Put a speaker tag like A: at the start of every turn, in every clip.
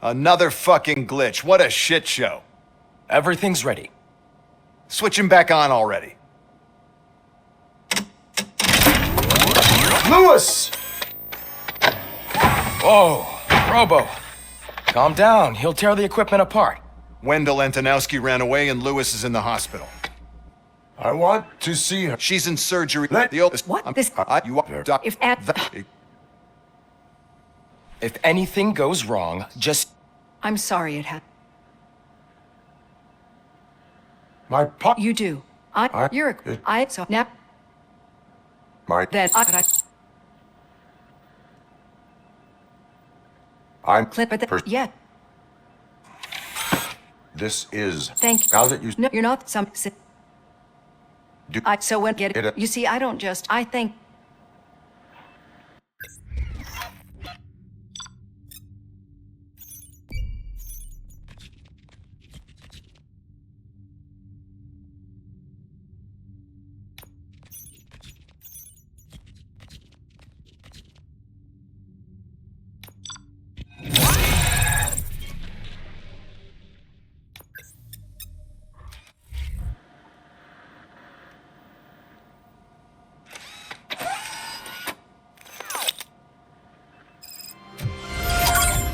A: Another fucking glitch. What a shit show.
B: Everything's ready.
A: Switch him back on already. Lewis!
B: Whoa, Robo. Calm down. He'll tear the equipment apart.
A: Wendell Antonowski ran away and Lewis is in the hospital.
C: I want to see her.
A: She's in surgery.
D: What?
A: You are doc.
B: If anything goes wrong, just...
D: I'm sorry it happened.
C: My pop.
D: You do. So now
C: My.
D: that
C: I'm.
D: clip at the yet.
C: This is.
D: Thank you.
C: Now that you.
D: No, you're not some.
C: Do.
D: So when get it. You see, I don't just. I think.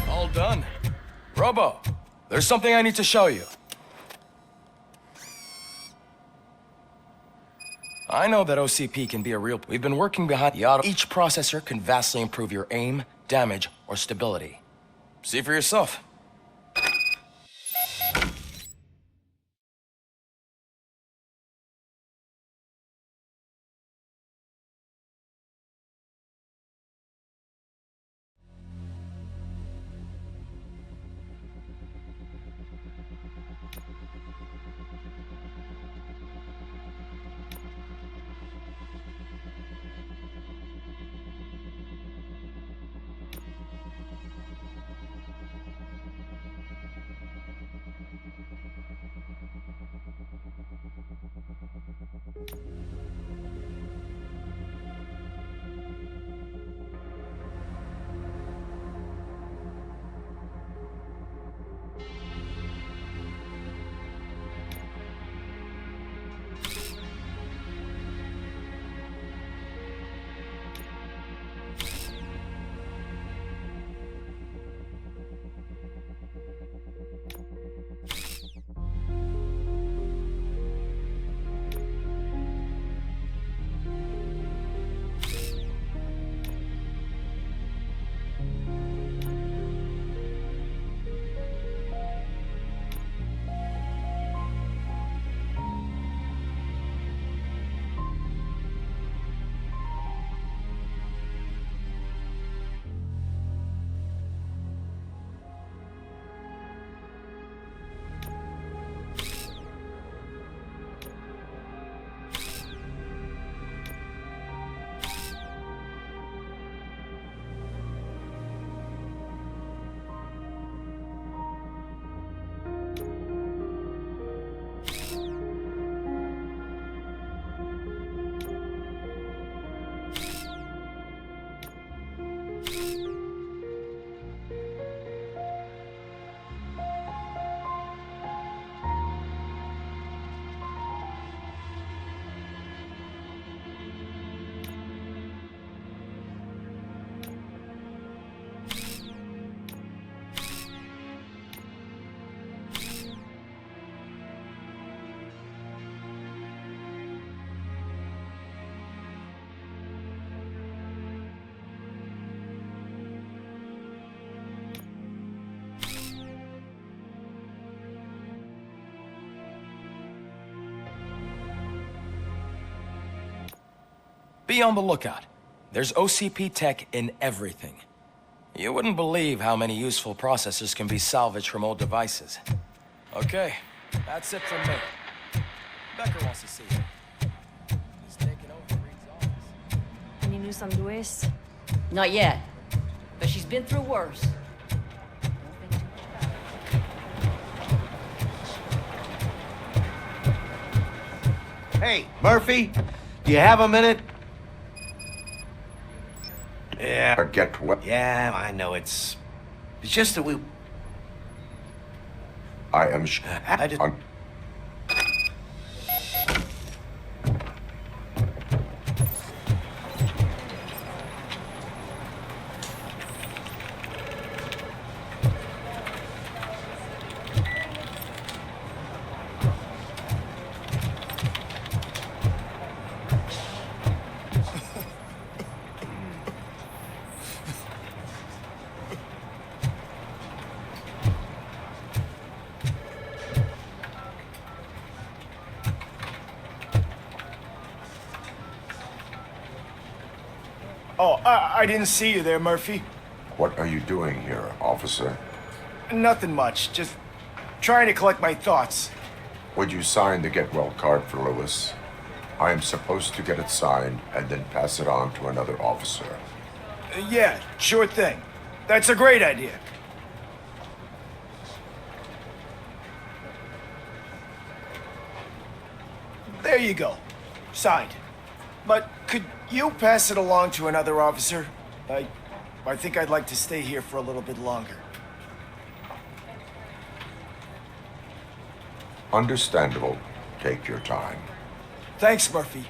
B: All done. Robo, there's something I need to show you. I know that OCP can be a real... We've been working behind the auto... Each processor can vastly improve your aim, damage, or stability. See for yourself. Be on the lookout. There's OCP tech in everything. You wouldn't believe how many useful processors can be salvaged from old devices. Okay, that's it from me. Becker wants to see you. He's taking over Reed's office.
E: Any news on Luis?
F: Not yet, but she's been through worse.
G: Hey, Murphy, do you have a minute? Yeah.
C: Get what?
G: Yeah, I know it's just that we...
C: I am sh-
G: I just...
C: un-
E: Oh, I didn't see you there, Murphy.
C: What are you doing here, officer?
E: Nothing much. Just trying to collect my thoughts.
C: Would you sign the get well card for Lewis? I am supposed to get it signed and then pass it on to another officer.
E: Yeah, sure thing. That's a great idea. There you go. Signed. But could you pass it along to another officer? I think I'd like to stay here for a little bit longer.
C: Understandable. Take your time.
E: Thanks, Murphy.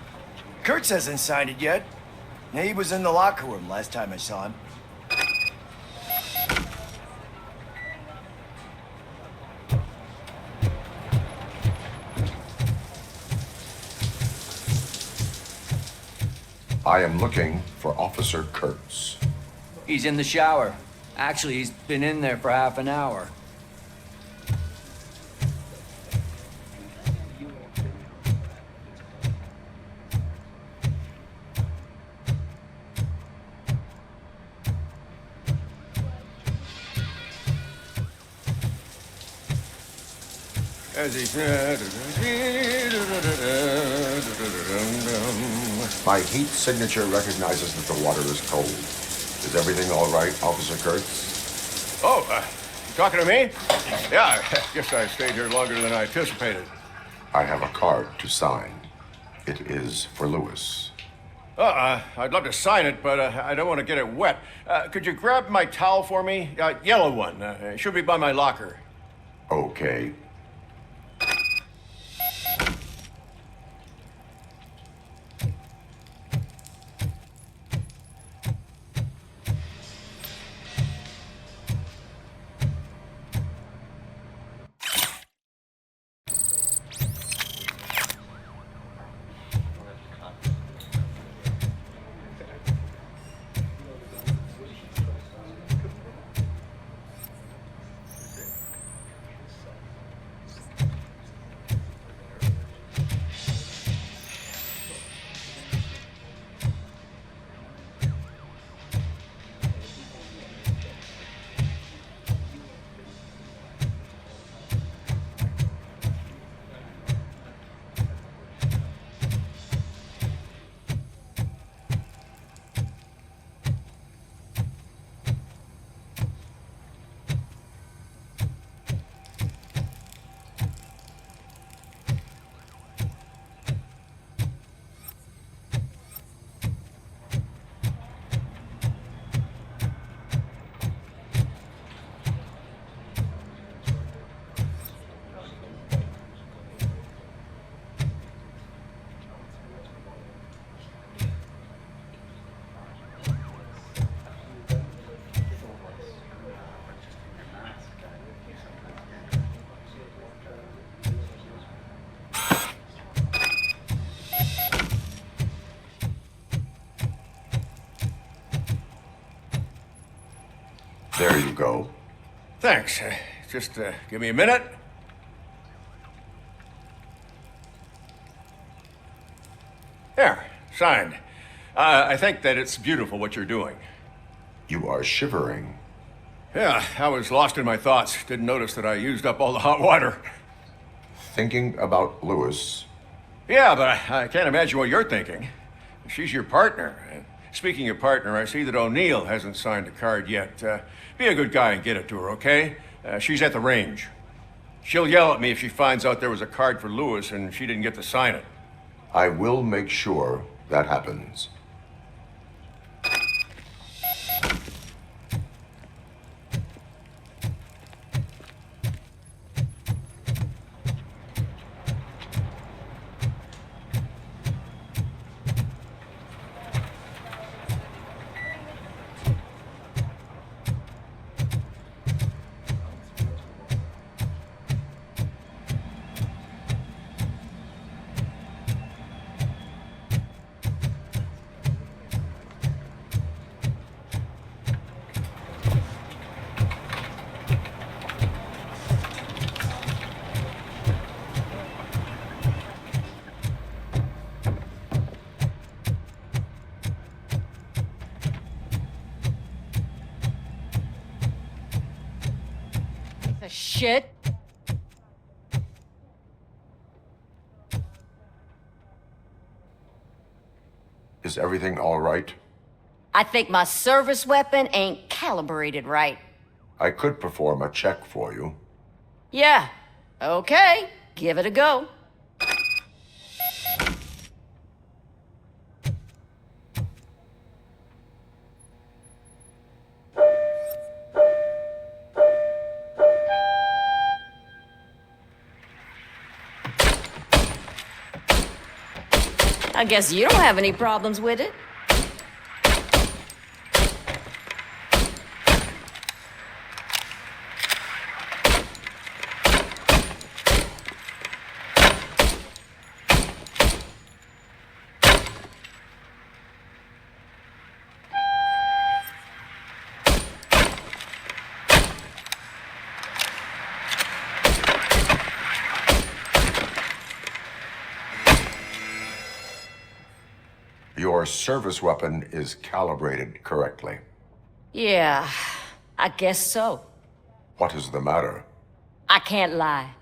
E: Kurtz hasn't signed it yet. He was in the locker room last time I saw him.
C: I am looking for Officer Kurtz.
H: He's in the shower. Actually, he's been in there for half an hour.
C: My heat signature recognizes that the water is cold. Is everything all right, Officer Kurtz?
I: Oh, you talking to me? Yeah, I guess I stayed here longer than I anticipated.
C: I have a card to sign. It is for Lewis.
I: I'd love to sign it, but I don't want to get it wet. Could you grab my towel for me? Yellow one. It should be by my locker.
C: Okay. There you go.
I: Thanks. Just give me a minute. There, signed. I think that it's beautiful what you're doing.
C: You are shivering.
I: Yeah, I was lost in my thoughts. Didn't notice that I used up all the hot water.
C: Thinking about Lewis.
I: Yeah, but I can't imagine what you're thinking. She's your partner. And speaking of partner, I see that O'Neill hasn't signed a card yet. Be a good guy and get it to her, okay? She's at the range. She'll yell at me if she finds out there was a card for Lewis and she didn't get to sign it.
C: I will make sure that happens.
F: shit.
C: Is everything all right?
F: I think my service weapon ain't calibrated right.
C: I could perform a check for you.
F: Yeah. Okay. Give it a go. I guess you don't have any problems with it.
C: Your service weapon is calibrated correctly.
F: Yeah, I guess so.
C: What is the matter?
F: I can't lie.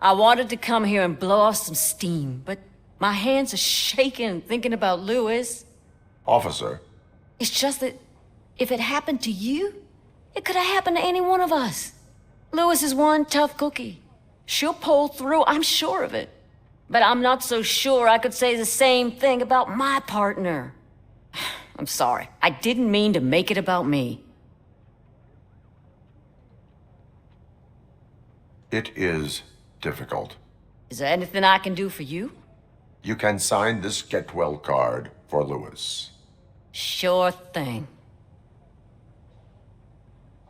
F: I wanted to come here and blow off some steam, but my hands are shaking thinking about Lewis.
C: Officer,
F: It's just that if it happened to you, it could have happened to any one of us. Lewis is one tough cookie. She'll pull through, I'm sure of it. But I'm not so sure I could say the same thing about my partner. I'm sorry. I didn't mean to make it about me.
C: it is difficult.
F: Is there anything I can do for you?
C: You can sign this get well card for Lewis.
F: Sure thing.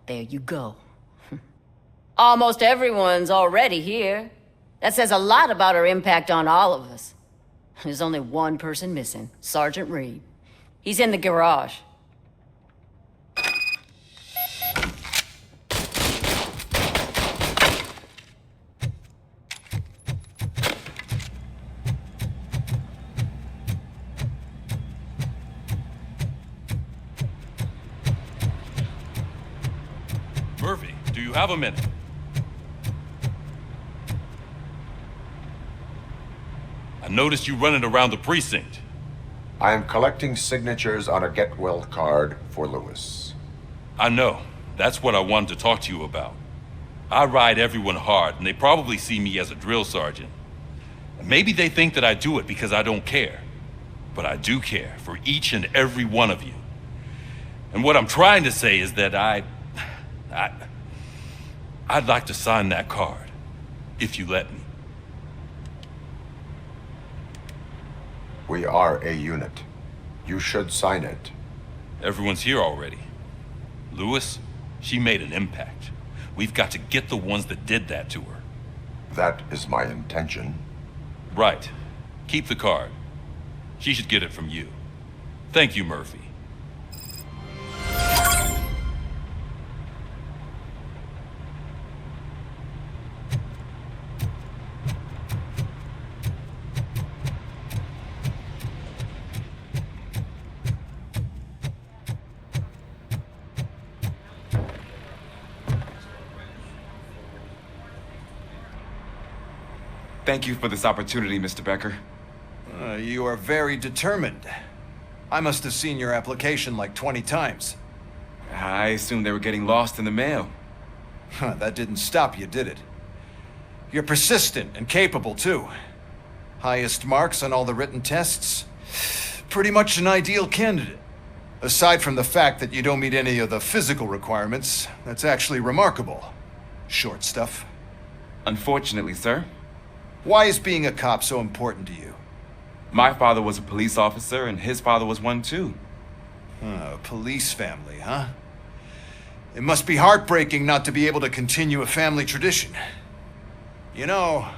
F: There you go. Almost everyone's already here. That says a lot about her impact on all of us. There's only one person missing, Sergeant Reed. He's in the garage.
J: Murphy, do you have a minute? I noticed you running around the precinct.
C: I am collecting signatures on a get well card for Lewis.
J: I know. That's what I wanted to talk to you about. I ride everyone hard, and they probably see me as a drill sergeant. Maybe they think that I do it because I don't care. But I do care for each and every one of you. And what I'm trying to say is that I'd like to sign that card, if you let me.
C: We are a unit. You should sign it.
J: Everyone's here already. Lewis, she made an impact. We've got to get the ones that did that to her.
C: That is my intention.
J: Right. Keep the card. She should get it from you. Thank you, Murphy.
K: Thank you for this opportunity, Mr. Becker.
A: You are very determined. I must have seen your application like 20 times.
K: I assumed they were getting lost in the mail.
A: That didn't stop you, did it? You're persistent and capable, too. Highest marks on all the written tests. Pretty much an ideal candidate. Aside from the fact that you don't meet any of the physical requirements, that's actually remarkable. Short stuff.
K: Unfortunately, sir.
A: Why is being a cop so important to you?
K: My father was a police officer, and his father was one too.
A: A police family, huh? It must be heartbreaking not to be able to continue a family tradition. You know,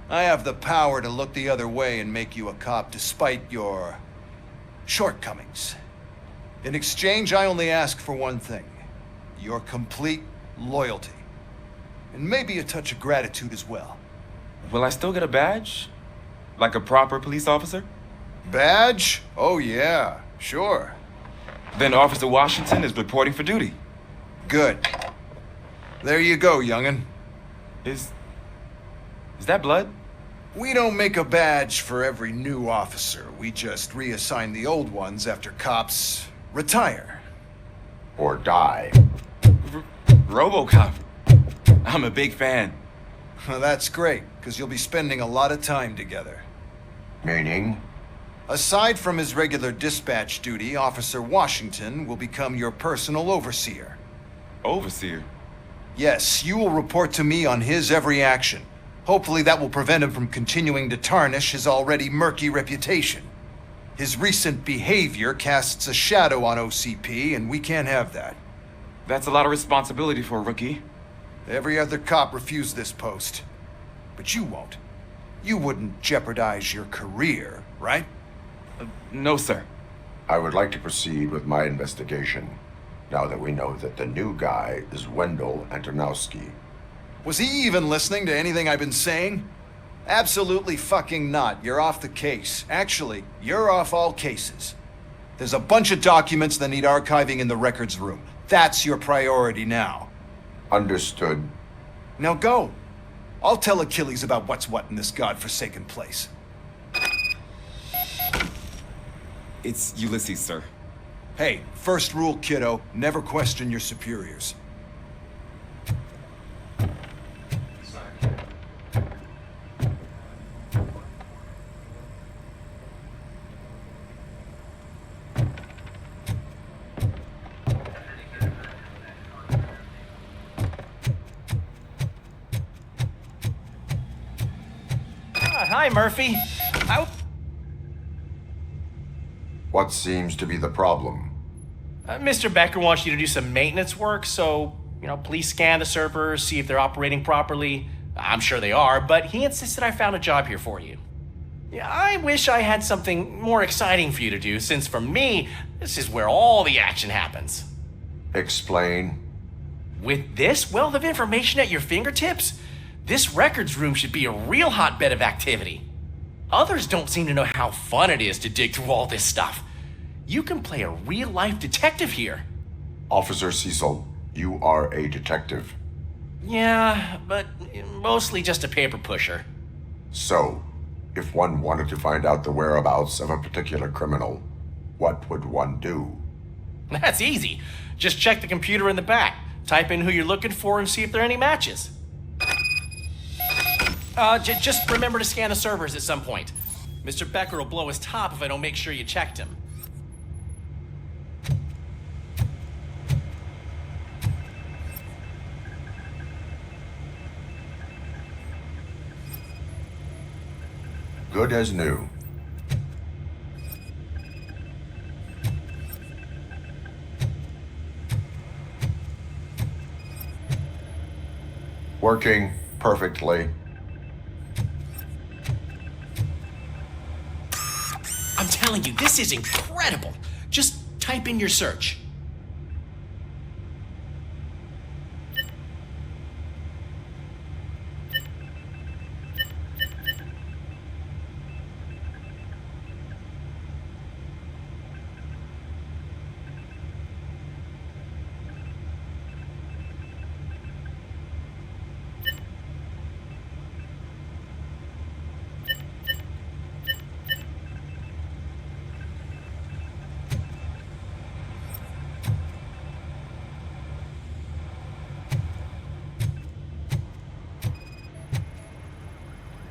A: I have the power to look the other way and make you a cop despite your shortcomings. In exchange, I only ask for one thing. Your complete loyalty. And maybe a touch of gratitude as well.
K: Will I still get a badge? Like a proper police officer?
A: Badge? Oh yeah, sure.
K: Then Officer Washington is reporting for duty.
A: Good. There you go, young'un.
K: Is that blood?
A: We don't make a badge for every new officer. We just reassign the old ones after cops retire.
C: Or die.
K: RoboCop. I'm a big fan.
A: Well, that's great, because you'll be spending a lot of time together.
C: Meaning?
A: Aside from his regular dispatch duty, Officer Washington will become your personal overseer.
K: Overseer?
A: Yes, you will report to me on his every action. Hopefully that will prevent him from continuing to tarnish his already murky reputation. His recent behavior casts a shadow on OCP, and we can't have that.
K: That's a lot of responsibility for a rookie.
A: Every other cop refused this post. But you won't. You wouldn't jeopardize your career, right?
K: No, sir.
C: I would like to proceed with my investigation, now that we know that the new guy is Wendell Antonowski.
A: Was he even listening to anything I've been saying? Absolutely fucking not. You're off the case. Actually, you're off all cases. There's a bunch of documents that need archiving in the records room. That's your priority now.
C: Understood.
A: Now go. I'll tell Achilles about what's what in this godforsaken place.
K: It's Ulysses, sir.
A: Hey, first rule, kiddo, never question your superiors.
E: Hi, Murphy.
C: What seems to be the problem?
L: Mr. Becker wants you to do some maintenance work, so, please scan the servers, see if they're operating properly. I'm sure they are, but he insisted I found a job here for you. Yeah, I wish I had something more exciting for you to do, since for me, this is where all the action happens.
C: Explain.
L: With this wealth of information at your fingertips, this records room should be a real hotbed of activity. Others don't seem to know how fun it is to dig through all this stuff. You can play a real-life detective here.
C: Officer Cecil, you are a detective.
L: Yeah, but mostly just a paper pusher.
C: So, if one wanted to find out the whereabouts of a particular criminal, what would one do?
L: That's easy. Just check the computer in the back, type in who you're looking for, and see if there are any matches. Just remember to scan the servers at some point. Mr. Becker will blow his top if I don't make sure you checked him.
C: Good as new. Working perfectly.
L: I'm telling you, this is incredible. Just type in your search.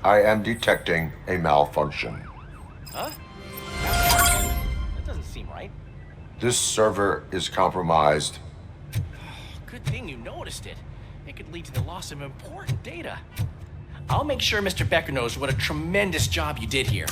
C: I am detecting a malfunction.
L: Huh? That doesn't seem right.
C: This server is compromised.
L: Good thing you noticed it. It could lead to the loss of important data. I'll make sure Mr. Becker knows what a tremendous job you did here.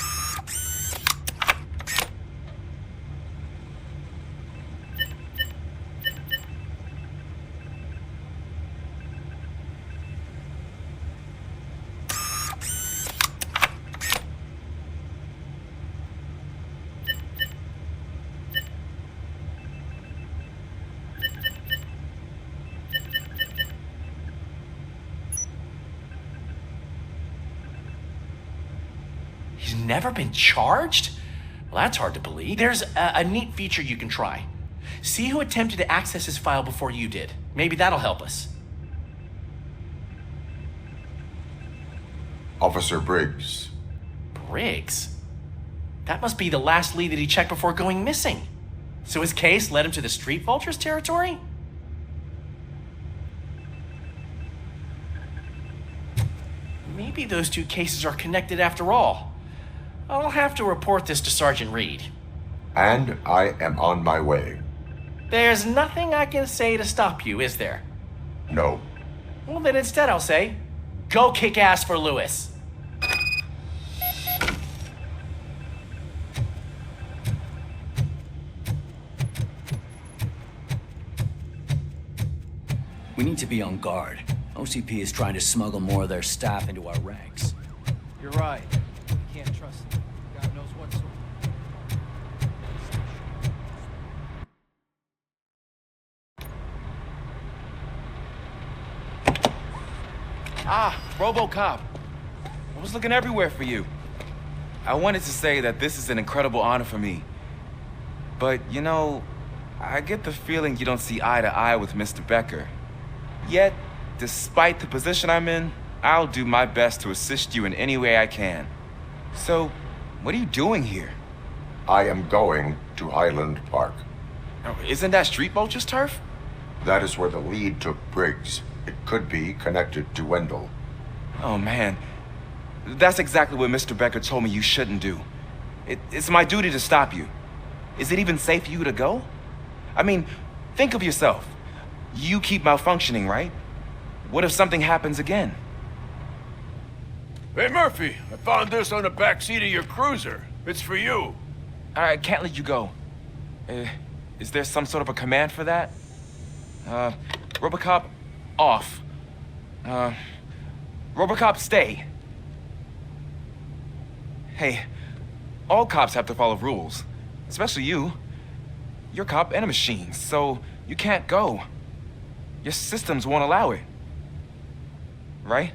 L: He's never been charged? Well, that's hard to believe. There's a neat feature you can try. See who attempted to access his file before you did. Maybe that'll help us.
C: Officer Briggs.
L: Briggs? That must be the last lead that he checked before going missing. So his case led him to the Street Vultures territory? Maybe those two cases are connected after all. I'll have to report this to Sergeant Reed.
C: And I am on my way.
L: There's nothing I can say to stop you, is there?
C: No.
L: Well, then instead I'll say, go kick ass for Lewis.
H: We need to be on guard. OCP is trying to smuggle more of their staff into our ranks.
G: You're right. You can't trust them. God knows what sort.
K: Ah, RoboCop. I was looking everywhere for you. I wanted to say that this is an incredible honor for me. But, you know, I get the feeling you don't see eye to eye with Mr. Becker. Yet, despite the position I'm in, I'll do my best to assist you in any way I can. So, what are you doing here?
C: I am going to Highland Park.
K: Oh, isn't that Street Vulture's turf?
C: That is where the lead took Briggs. It could be connected to Wendell.
K: Oh, man. That's exactly what Mr. Becker told me you shouldn't do. It's my duty to stop you. Is it even safe for you to go? I mean, think of yourself. You keep malfunctioning, right? What if something happens again?
I: Hey, Murphy, I found this on the back seat of your cruiser. It's for you.
K: I can't let you go. Is there some sort of a command for that? RoboCop, off. RoboCop, stay. Hey, all cops have to follow rules. Especially you. You're a cop and a machine, so you can't go. Your systems won't allow it. Right?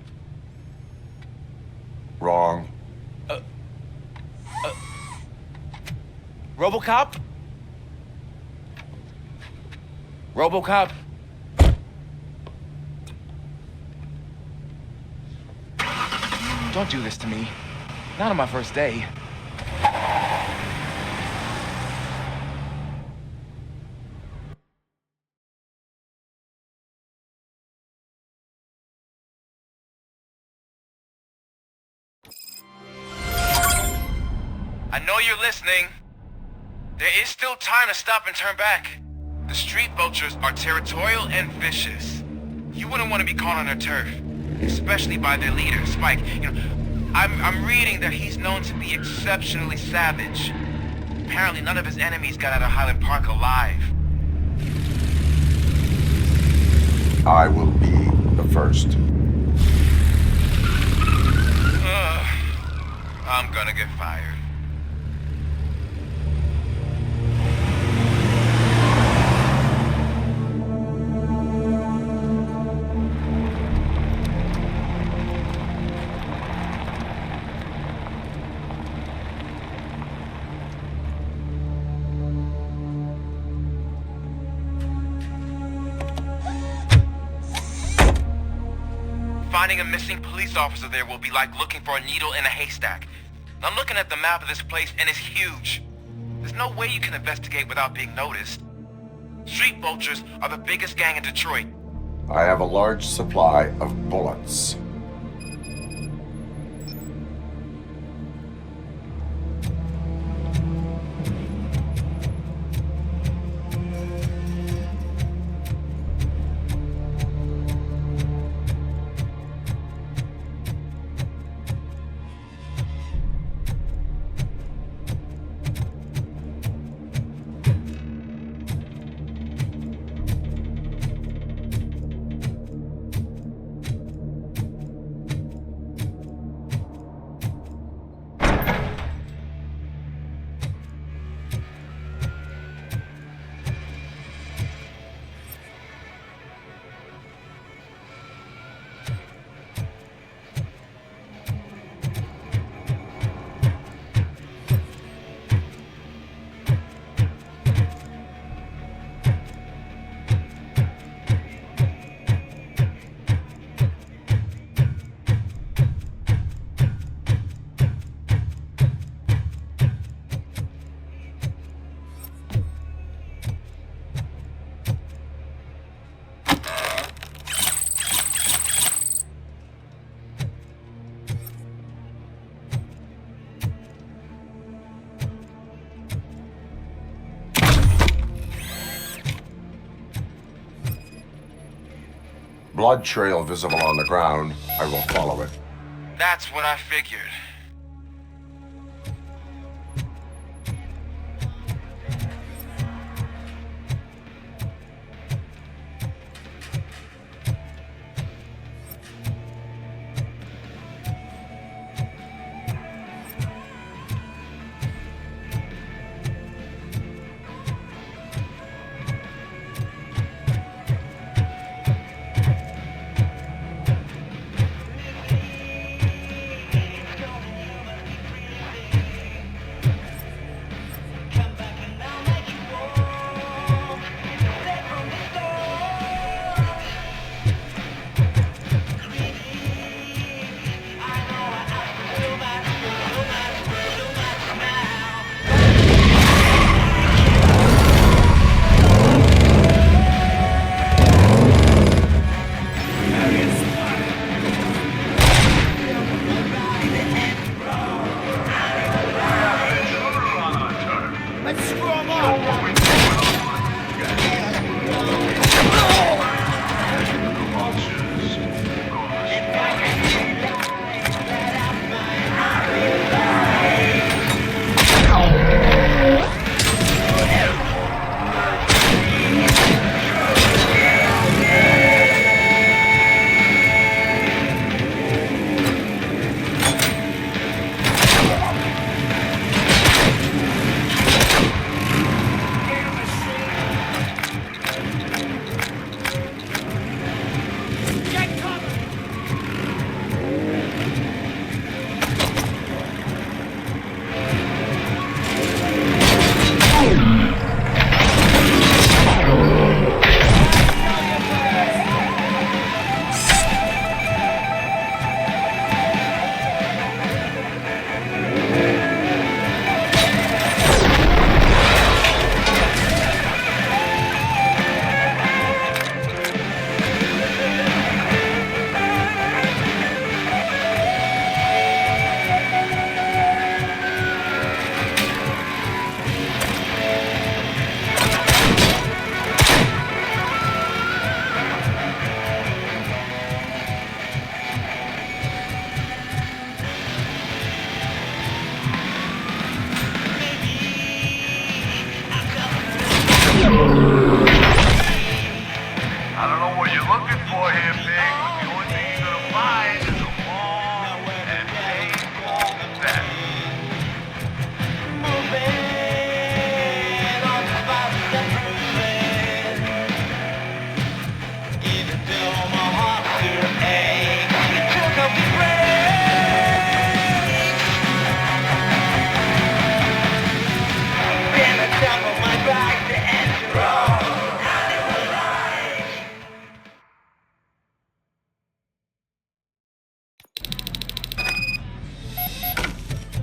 C: Wrong.
K: RoboCop? RoboCop? Don't do this to me. Not on my first day.
M: I know you're listening. There is still time to stop and turn back. The Street Vultures are territorial and vicious. You wouldn't want to be caught on their turf, especially by their leader, Spike. You know, I'm reading that he's known to be exceptionally savage. Apparently none of his enemies got out of Highland Park alive.
C: I will be the first.
M: I'm gonna get fired. Finding a missing police officer there will be like looking for a needle in a haystack. I'm looking at the map of this place and it's huge. There's no way you can investigate without being noticed. Street Vultures are the biggest gang in Detroit.
C: I have a large supply of bullets. blood trail visible on the ground. I will follow it.
M: That's what I figured.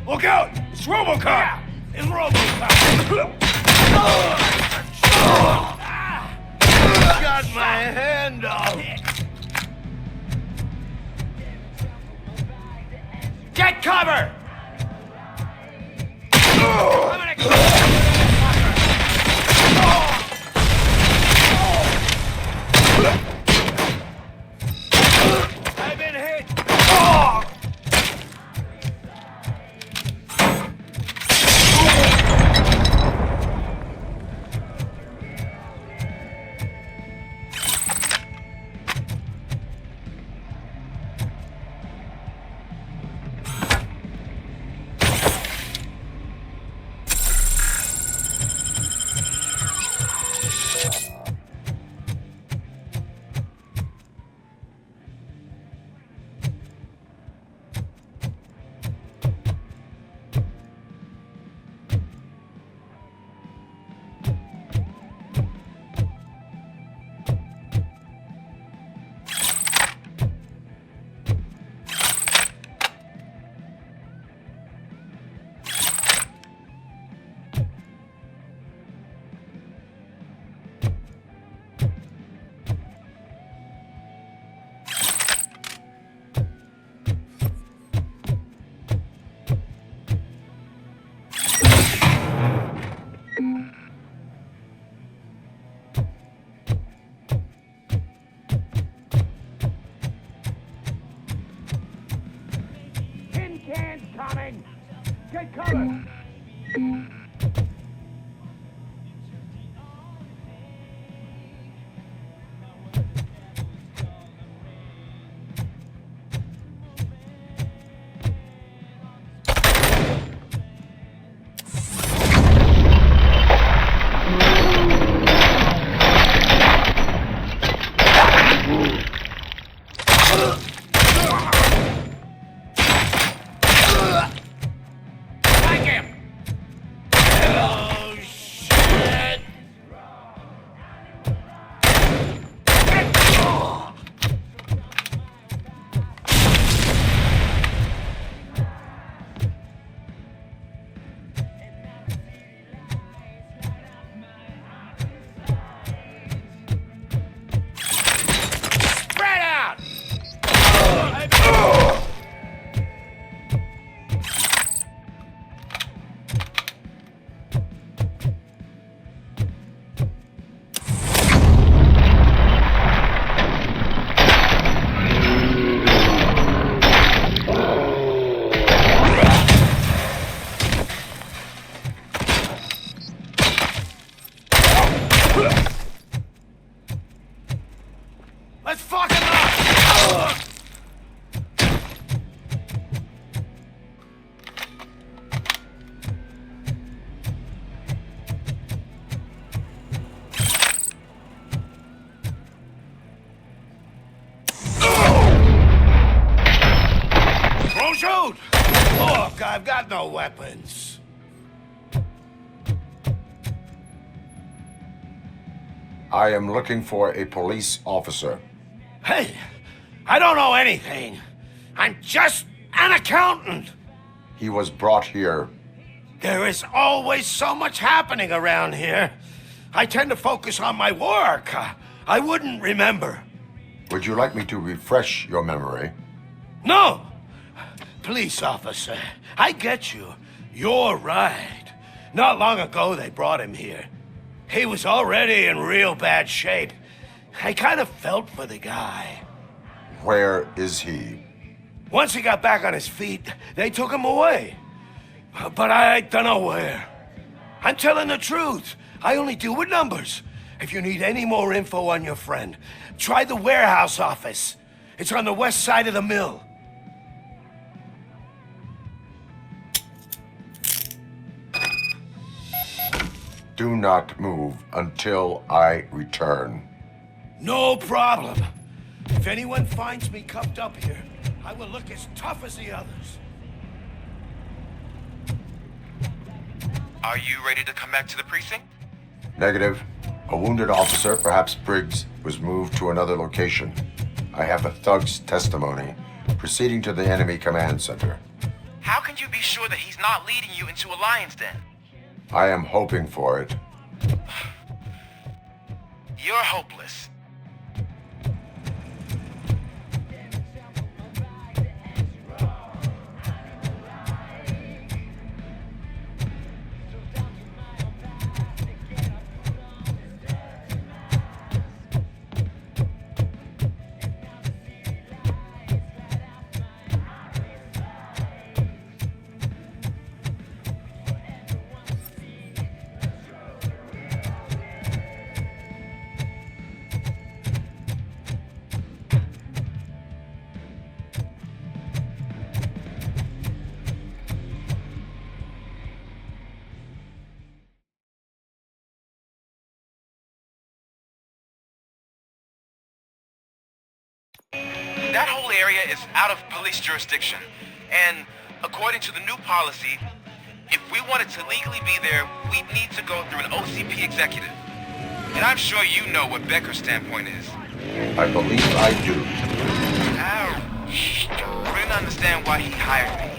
E: Look out! It's RoboCop! It's RoboCop! Got my hand up! Get cover! I'm gonna kill you! I've been hit!
I: Incoming! Get cover!
E: Let's fuck him up! Don't shoot! Look, I've got no weapons.
C: I am looking for a police officer.
E: Hey, I don't know anything. I'm just an accountant.
C: He was brought here.
E: There is always so much happening around here. I tend to focus on my work. I wouldn't remember.
C: Would you like me to refresh your memory?
E: No! Police officer, I get you. You're right. Not long ago they brought him here. He was already in real bad shape. I kind of felt for the guy.
C: Where is he?
E: Once he got back on his feet, they took him away. But I don't know where. I'm telling the truth. I only deal with numbers. If you need any more info on your friend, try the warehouse office. It's on the west side of the mill.
C: Do not move until I return.
E: No problem. If anyone finds me cuffed up here, I will look as tough as the others.
M: Are you ready to come back to the precinct?
C: Negative. A wounded officer, perhaps Briggs, was moved to another location. I have a thug's testimony proceeding to the enemy command center.
M: How can you be sure that he's not leading you into a lion's den?
C: I am hoping for it.
M: You're hopeless. That whole area is out of police jurisdiction, and according to the new policy, if we wanted to legally be there, we'd need to go through an OCP executive. And I'm sure you know what Becker's standpoint is.
C: I believe I do.
M: I don't understand why he hired me.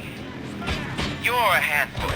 M: You're a handful.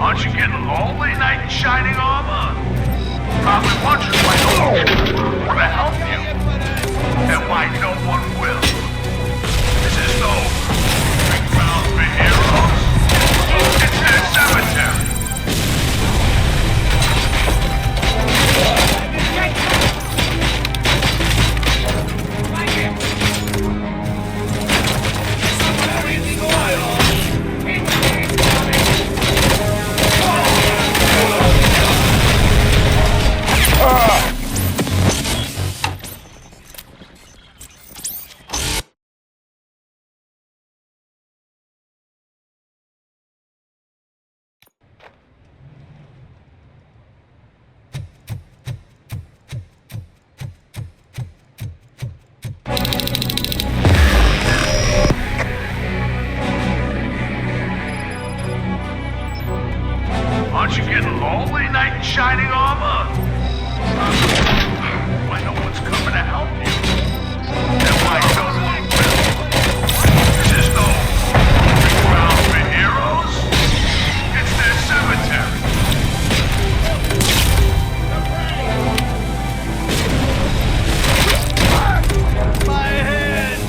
E: Aren't you getting lonely, knight in shining armor? Probably wondering why no one want to help you, and why no one will. This is no big ground for heroes. It's their cemetery. Aren't you getting lonely, knight in shining armor? Why no one's coming to help you? And why no one will? This is no big ground for heroes. It's their cemetery. My head!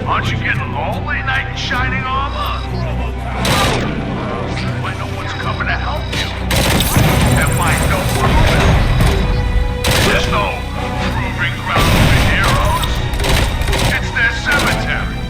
E: Aren't you getting lonely, knight in shining armor? Why no one's coming to help you? And why no one will? There's no proving ground for heroes. It's their cemetery.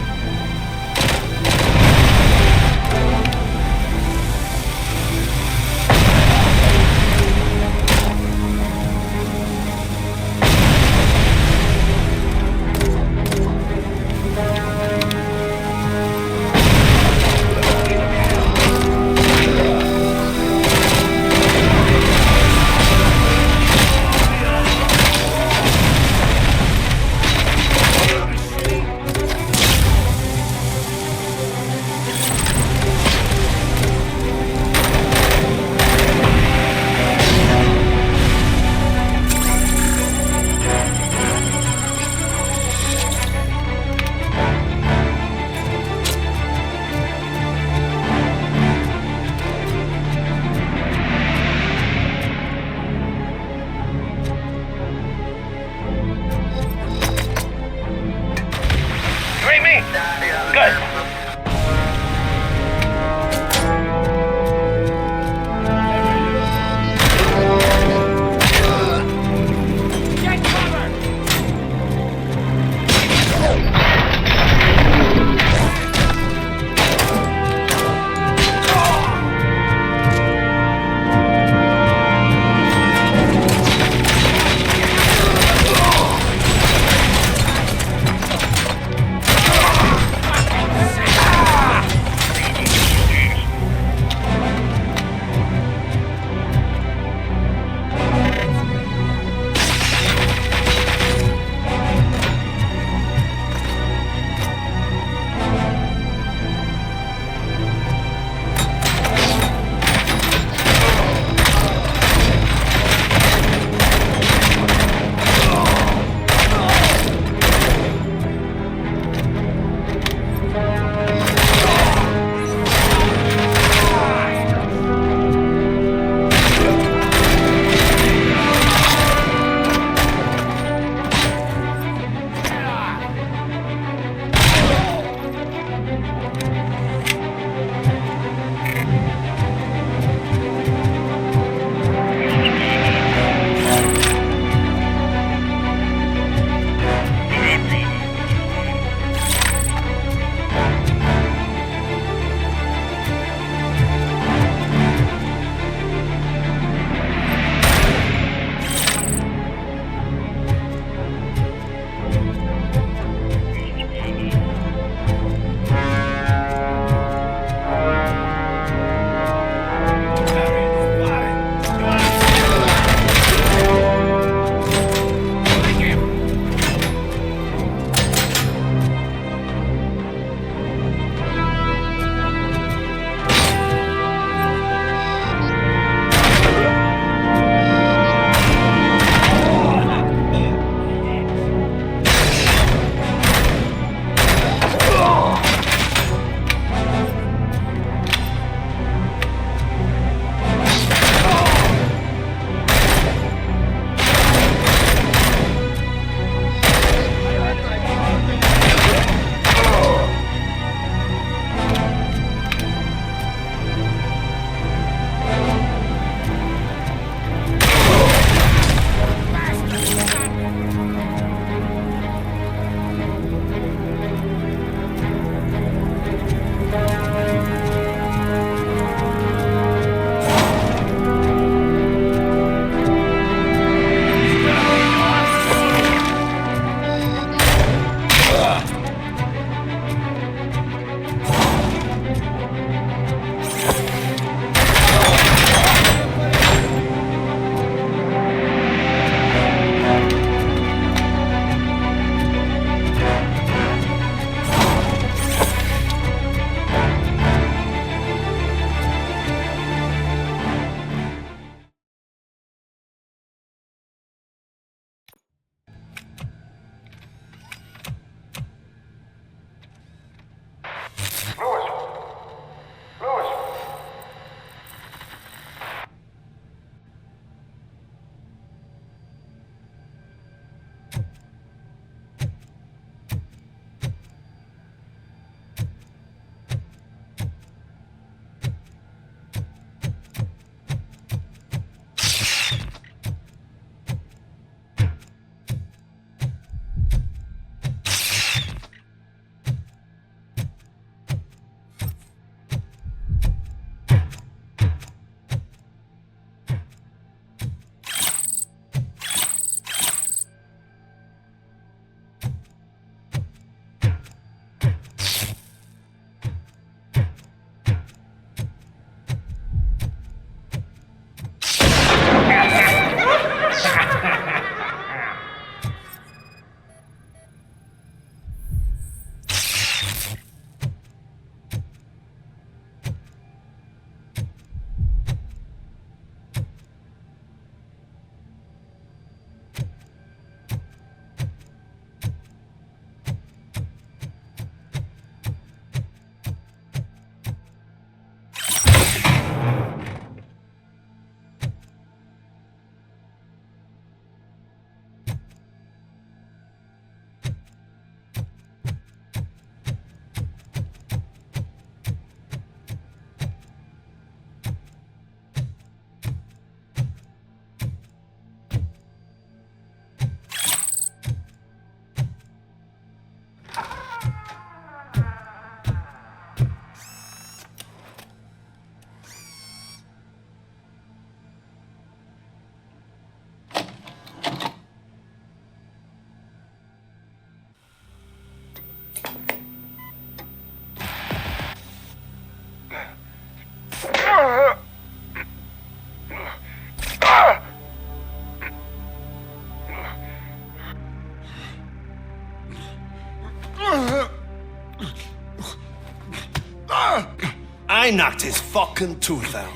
E: I knocked his fucking tooth out.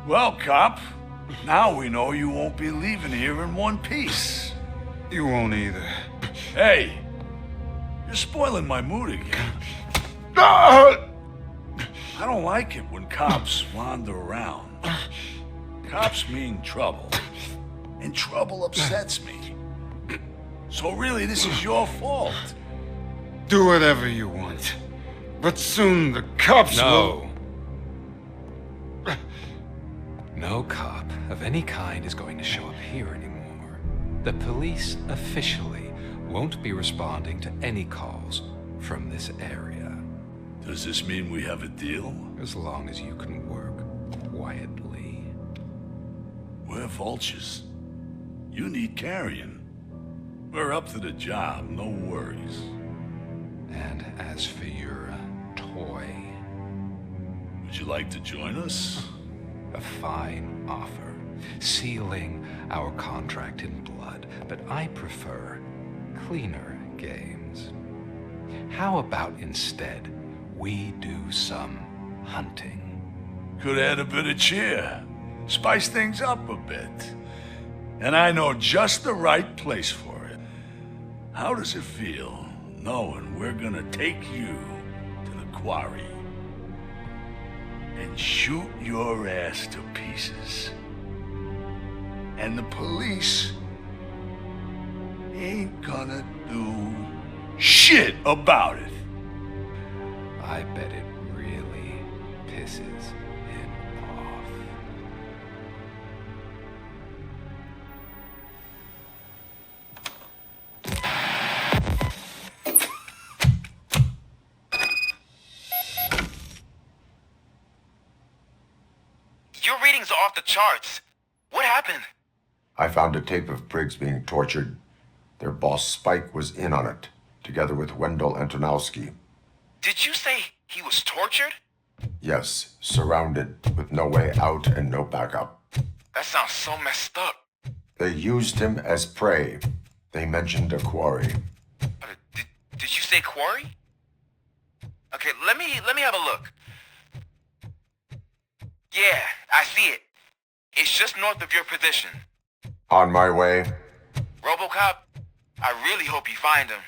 N: Well, cop, now we know you won't be leaving here in one piece.
A: You won't either.
N: Hey, you're spoiling my mood again. I don't like it when cops wander around. Cops mean trouble, and trouble upsets me. So really, this is your fault.
A: Do whatever you want. But soon the cops will...
O: No cop of any kind is going to show up here anymore. The police officially won't be responding to any calls from this area.
N: Does this mean we have a deal?
O: As long as you can work quietly.
N: We're vultures. You need carrion. We're up to the job, no worries.
O: And as for your toy...
N: Would you like to join us?
O: A fine offer, sealing our contract in blood, but I prefer cleaner games. How about instead we do some hunting?
N: Could add a bit of cheer, spice things up a bit. And I know just the right place for it. How does it feel knowing we're gonna take you to the quarry and shoot your ass to pieces? And the police ain't gonna do shit about it.
O: I bet it really pisses him off.
M: Your readings are off the charts. What happened?
C: I found a tape of Briggs being tortured. Their boss Spike was in on it, together with Wendell Antonowski.
M: Did you say he was tortured?
C: Yes, surrounded, with no way out and no backup.
M: That sounds so messed up.
C: They used him as prey. They mentioned a quarry.
M: Did you say quarry? Okay, let me have a look. Yeah, I see it. It's just north of your position.
C: On my way.
M: RoboCop, I really hope you find him.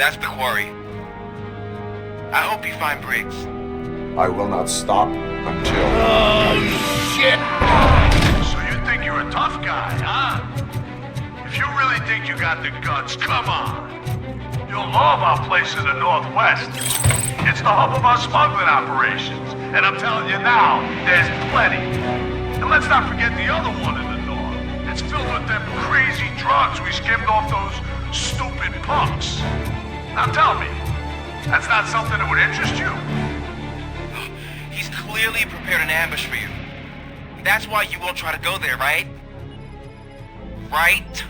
M: That's the quarry. I hope you find Briggs.
C: I will not stop until...
N: Oh, shit! So you think you're a tough guy, huh? If you really think you got the guts, come on. You'll know of our place in the Northwest. It's the hub of our smuggling operations. And I'm telling you now, there's plenty. And let's not forget the other one in the north. It's filled with them crazy drugs we skimmed off those stupid punks. Now tell me, that's not something that would interest you?
M: He's clearly prepared an ambush for you. That's why you won't try to go there, right? Right?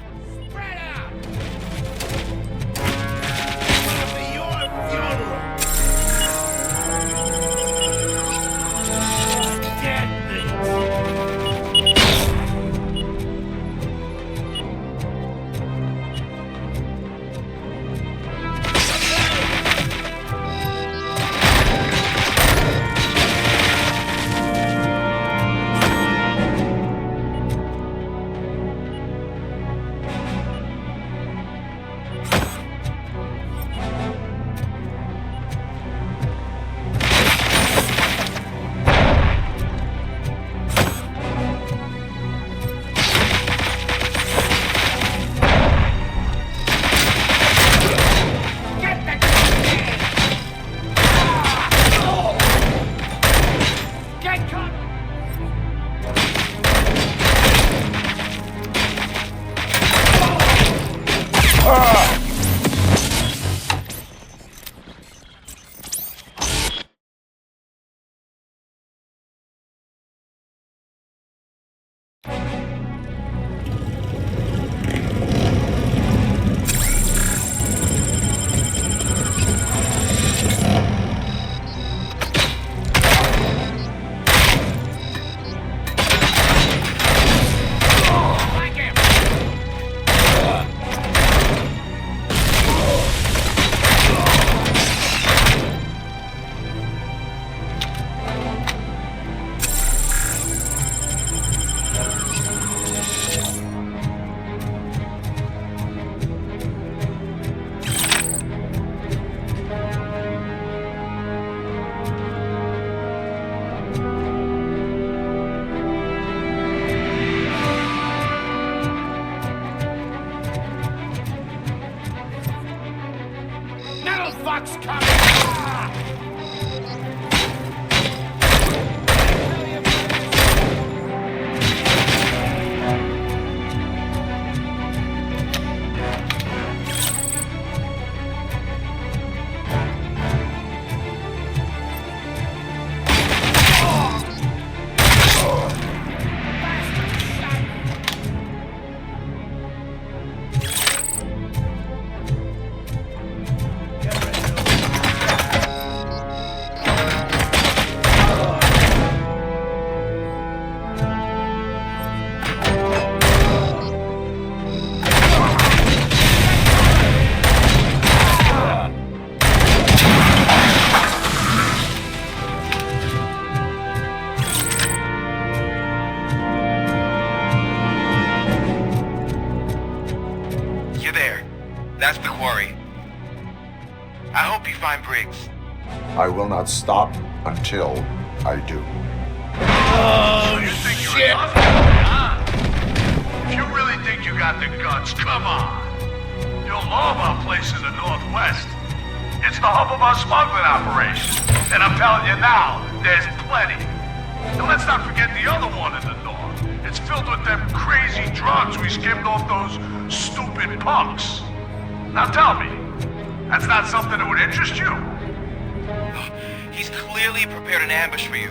M: That's the quarry. I hope you find Briggs.
C: I will not stop until I do.
N: Oh, shit! Huh? If you really think you got the guts, come on. You'll know of our place in the Northwest. It's the hub of our smuggling operations. And I'm telling you now, there's plenty. And let's not forget the other one in the north. It's filled with them crazy drugs we skimmed off those stupid punks. Now tell me, that's not something that would interest you?
M: He's clearly prepared an ambush for you.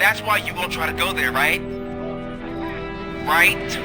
M: That's why you won't try to go there, right? Right?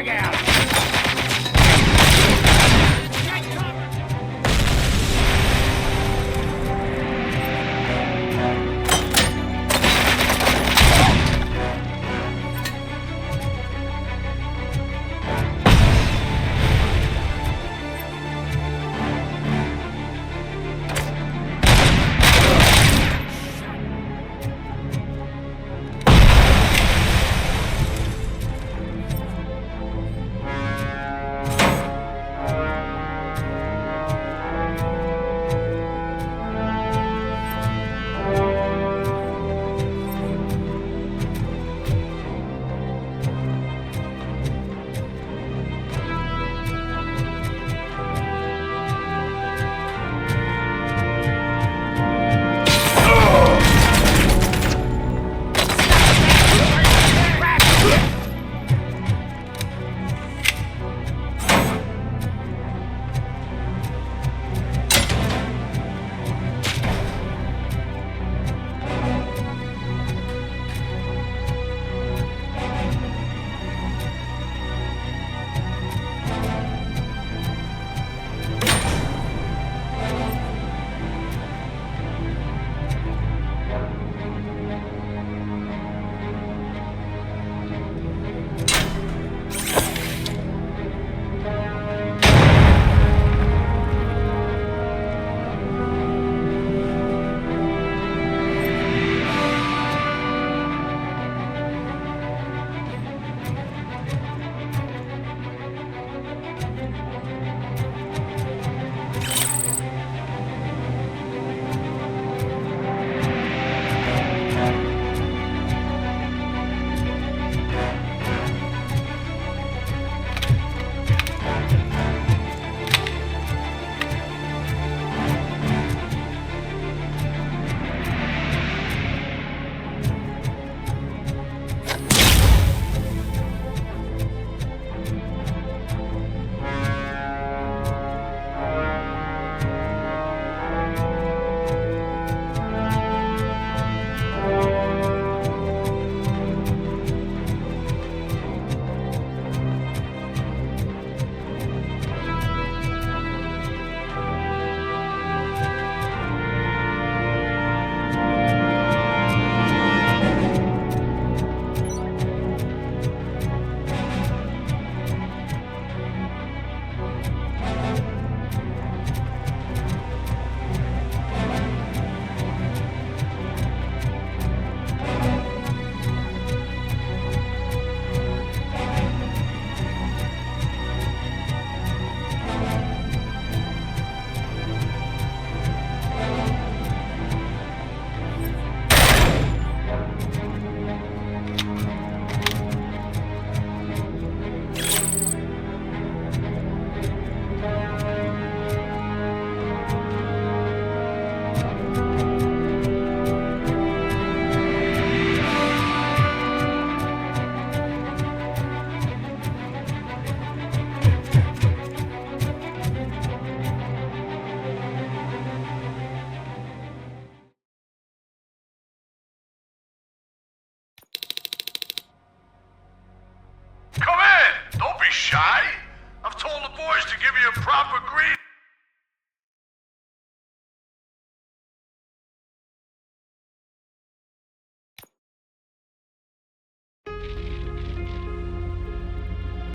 E: frag out!
N: Come in! Don't be shy! I've told the boys to give you a proper greeting.